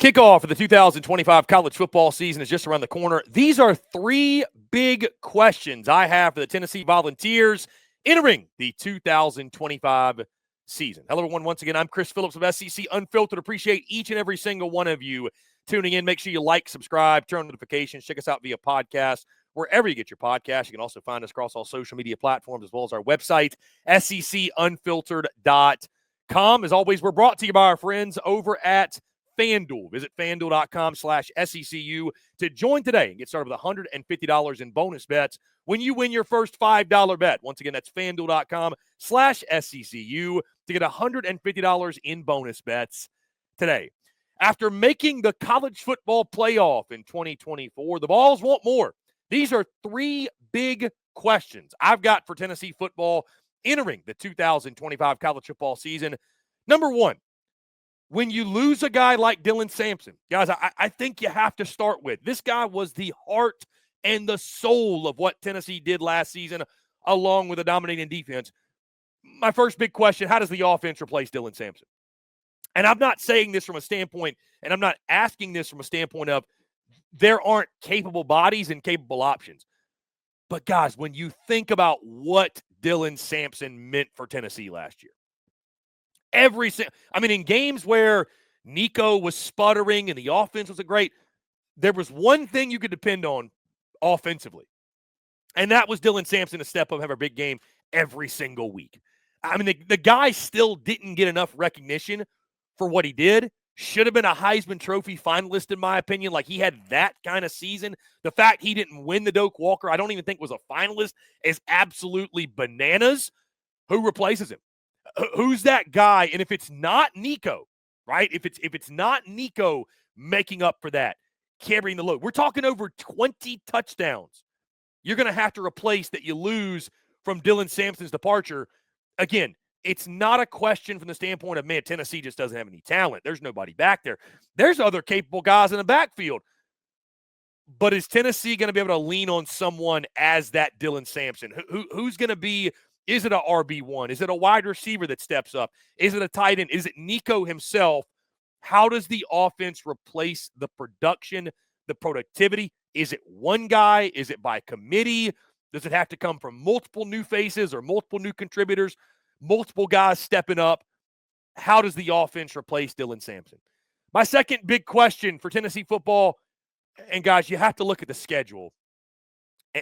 Kickoff of the 2025 college football season is just around the corner. These are three big questions I have for the Tennessee Volunteers entering the 2025 season. Hello, everyone. Once again, I'm Chris Phillips of SEC Unfiltered. Appreciate each and every single one of you tuning in. Make sure you like, subscribe, turn on notifications. Check us out via podcast, wherever you get your podcast. You can also find us across all social media platforms as well as our website, secunfiltered.com. As always, we're brought to you by our friends over at FanDuel. Visit FanDuel.com/SECU to join today and get started with $150 in bonus bets when you win your first $5 bet. Once again, that's FanDuel.com/SECU to get $150 in bonus bets today. After making the college football playoff in 2024, the Vols want more. These are three big questions I've got for Tennessee football entering the 2025 college football season. Number one, when you lose a guy like Dylan Sampson, guys, I think you have to start with this guy was the heart and the soul of what Tennessee did last season, along with a dominating defense. My first big question, how does the offense replace Dylan Sampson? And I'm not saying this from a standpoint, and I'm not asking this from a standpoint of there aren't capable bodies and capable options. But, guys, when you think about what Dylan Sampson meant for Tennessee last year, in games where Nico was sputtering and the offense wasn't great, there was one thing you could depend on offensively, and that was Dylan Sampson to step up and have a big game every single week. I mean, the guy still didn't get enough recognition for what he did. Should have been a Heisman Trophy finalist, in my opinion. Like, he had that kind of season. The fact he didn't win the Doak Walker, I don't even think was a finalist, is absolutely bananas. Who replaces him? Who's that guy? And if it's not Nico, right? If it's not Nico making up for that, carrying the load, we're talking over 20 touchdowns you're going to have to replace that you lose from Dylan Sampson's departure. Again, it's not a question from the standpoint of, man, Tennessee just doesn't have any talent. There's nobody back there. There's other capable guys in the backfield. But is Tennessee going to be able to lean on someone as that Dylan Sampson? Who's going to be? Is it a RB1? Is it a wide receiver that steps up? Is it a tight end? Is it Nico himself? How does the offense replace the production, the productivity? Is it one guy? Is it by committee? Does it have to come from multiple new faces or multiple new contributors, multiple guys stepping up? How does the offense replace Dylan Sampson? My second big question for Tennessee football, and guys, you have to look at the schedule.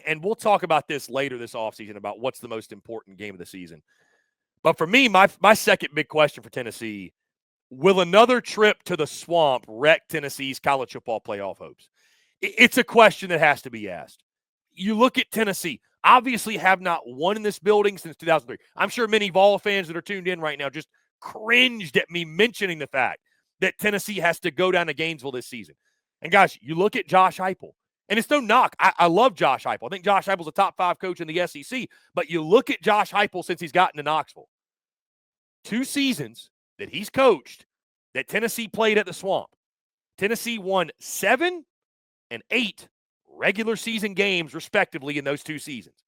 And we'll talk about this later this offseason about what's the most important game of the season. But for me, my second big question for Tennessee, will another trip to the swamp wreck Tennessee's college football playoff hopes? It's a question that has to be asked. You look at Tennessee, obviously have not won in this building since 2003. I'm sure many Vol fans that are tuned in right now just cringed at me mentioning the fact that Tennessee has to go down to Gainesville this season. And guys, you look at Josh Heupel. And it's no knock. I love Josh Heupel. I think Josh Heupel's a top 5 coach in the SEC. But you look at Josh Heupel since he's gotten to Knoxville. 2 seasons that he's coached that Tennessee played at the Swamp. Tennessee won 7 and 8 regular season games, respectively, in those 2 seasons.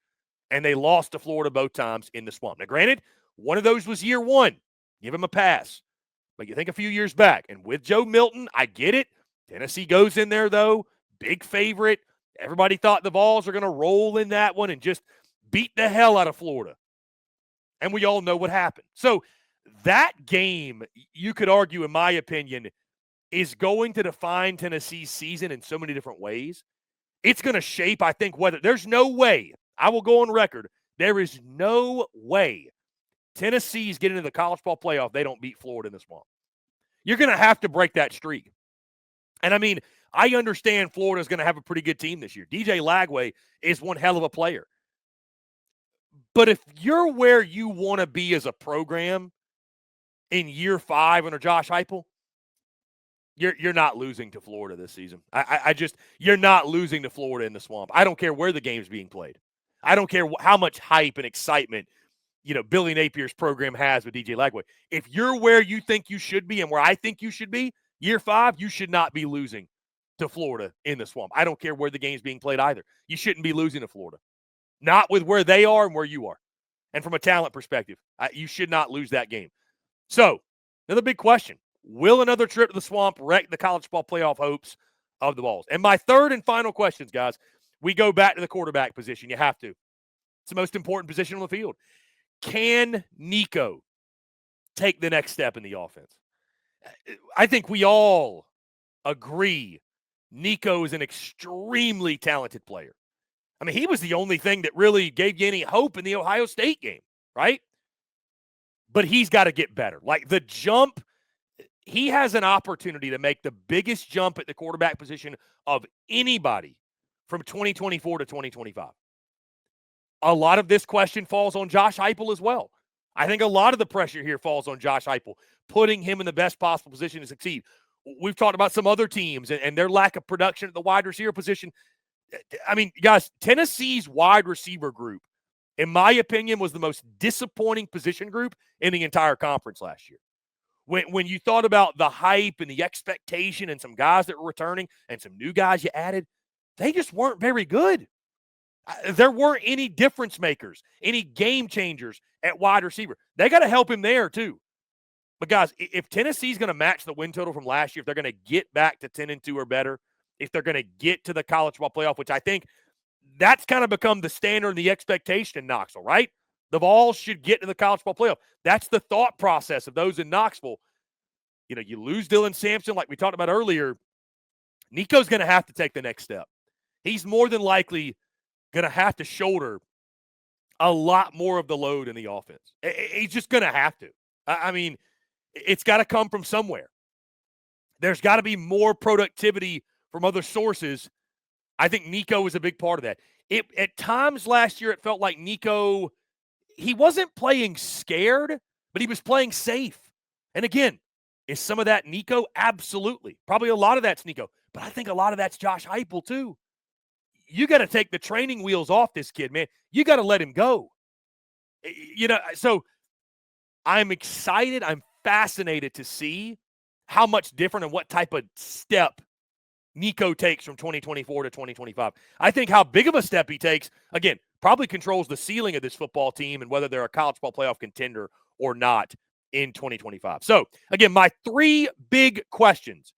And they lost to Florida both times in the Swamp. Now, granted, one of those was year 1. Give him a pass. But you think a few years back. And with Joe Milton, I get it. Tennessee goes in there, though. Big favorite. Everybody thought the Vols are going to roll in that one and just beat the hell out of Florida. And we all know what happened. So that game, you could argue, in my opinion, is going to define Tennessee's season in so many different ways. It's going to shape, I think, whether there's no way, I will go on record, there is no way Tennessee's getting into the college ball playoff, they don't beat Florida in the Swamp. You're going to have to break that streak. And I mean, I understand Florida's going to have a pretty good team this year. DJ Lagway is one hell of a player. But if you're where you want to be as a program in year 5 under Josh Heupel, you're not losing to Florida this season. You're not losing to Florida in the Swamp. I don't care where the game's being played. I don't care how much hype and excitement, Billy Napier's program has with DJ Lagway. If you're where you think you should be and where I think you should be, year 5, you should not be losing to Florida in the Swamp. I don't care where the game's being played either. You shouldn't be losing to Florida. Not with where they are and where you are. And from a talent perspective, you should not lose that game. So, another big question. Will another trip to the swamp wreck the college football playoff hopes of the Vols? And my third and final questions, guys, we go back to the quarterback position. You have to. It's the most important position on the field. Can Nico take the next step in the offense? I think we all agree Nico is an extremely talented player. I mean, he was the only thing that really gave you any hope in the Ohio State game, right? But he's got to get better. Like the jump, he has an opportunity to make the biggest jump at the quarterback position of anybody from 2024 to 2025. A lot of this question falls on Josh Heupel as well. I think a lot of the pressure here falls on Josh Heupel, putting him in the best possible position to succeed. We've talked about some other teams and their lack of production at the wide receiver position. I mean, guys, Tennessee's wide receiver group, in my opinion, was the most disappointing position group in the entire conference last year. When you thought about the hype and the expectation and some guys that were returning and some new guys you added, they just weren't very good. There weren't any difference makers, any game changers at wide receiver. They got to help him there too. But guys, if Tennessee's going to match the win total from last year, if they're going to get back to 10-2 or better, if they're going to get to the college football playoff, which I think that's kind of become the standard and the expectation in Knoxville, right? The Vols should get to the college football playoff. That's the thought process of those in Knoxville. You know, you lose Dylan Sampson, like we talked about earlier. Nico's going to have to take the next step. He's more than likely going to have to shoulder a lot more of the load in the offense. He's just going to have to. I mean, it's got to come from somewhere. There's got to be more productivity from other sources. I think Nico was a big part of that. At times last year, it felt like Nico, he wasn't playing scared, but he was playing safe. And again, is some of that Nico? Absolutely. Probably a lot of that's Nico. But I think a lot of that's Josh Heupel too. You got to take the training wheels off this kid, man. You got to let him go. You know, so I'm excited. I'm fascinated to see how much different and what type of step Nico takes from 2024 to 2025. I think how big of a step he takes, again, probably controls the ceiling of this football team and whether they're a college football playoff contender or not in 2025. So, again, my three big questions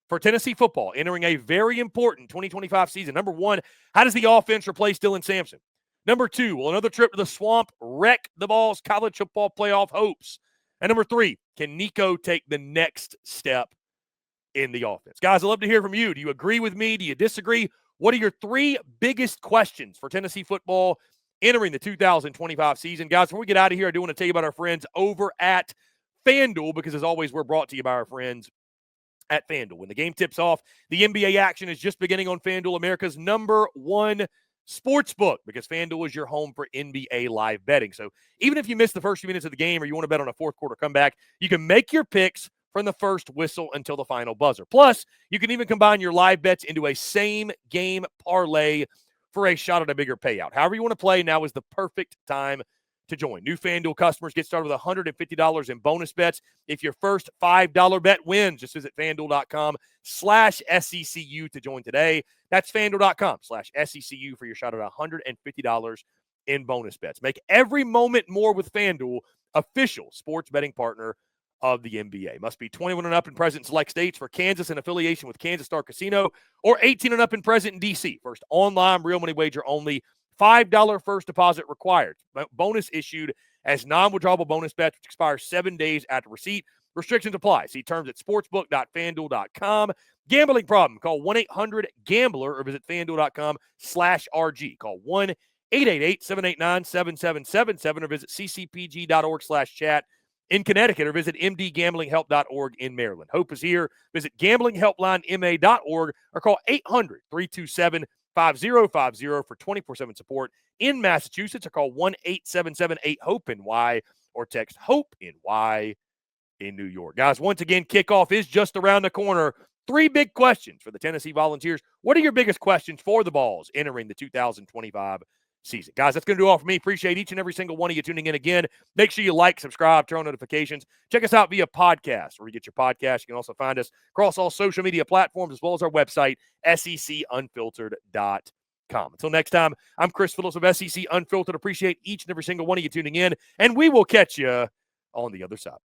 for Tennessee football entering a very important 2025 season. Number one, how does the offense replace Dylan Sampson? Number two, will another trip to the swamp wreck the Vols' college football playoff hopes? And number three, can Nico take the next step in the offense? Guys, I'd love to hear from you. Do you agree with me? Do you disagree? What are your three biggest questions for Tennessee football entering the 2025 season? Guys, before we get out of here, I do want to tell you about our friends over at FanDuel, because as always, we're brought to you by our friends at FanDuel. When the game tips off, the NBA action is just beginning on FanDuel, America's #1 sports book, because FanDuel is your home for NBA live betting. So even if you miss the first few minutes of the game or you want to bet on a fourth quarter comeback, you can make your picks from the first whistle until the final buzzer. Plus, you can even combine your live bets into a same-game parlay for a shot at a bigger payout. However you want to play, now is the perfect time to join. New FanDuel customers get started with $150 in bonus bets if your first $5 bet wins. Just visit FanDuel.com/SECU to join today. That's FanDuel.com/SECU for your shot at $150 in bonus bets. Make every moment more with FanDuel, official sports betting partner of the NBA. Must be 21 and up and present in select states. For Kansas, in affiliation with Kansas Star Casino, or 18 and up and present in D.C. First online real money wager only. $5 first deposit required. Bonus issued as non-withdrawable bonus bets, which expire 7 days after receipt. Restrictions apply. See terms at sportsbook.fanduel.com. Gambling problem? Call 1-800-GAMBLER or visit fanduel.com/RG. Call 1-888-789-7777 or visit ccpg.org/chat in Connecticut or visit mdgamblinghelp.org in Maryland. Hope is here. Visit gamblinghelplinema.org or call 800-327-5050 for 24/7 support in Massachusetts, or call 1-877-8-HOPE-NY or text HOPE-NY in New York. Guys, once again, kickoff is just around the corner. Three big questions for the Tennessee Volunteers. What are your biggest questions for the Vols entering the 2025 season? Guys, that's going to do all for me. Appreciate each and every single one of you tuning in again. Make sure you like, subscribe, turn on notifications. Check us out via podcast, where you get your podcast. You can also find us across all social media platforms, as well as our website, secunfiltered.com. Until next time, I'm Chris Phillips of SEC Unfiltered. Appreciate each and every single one of you tuning in, and we will catch you on the other side.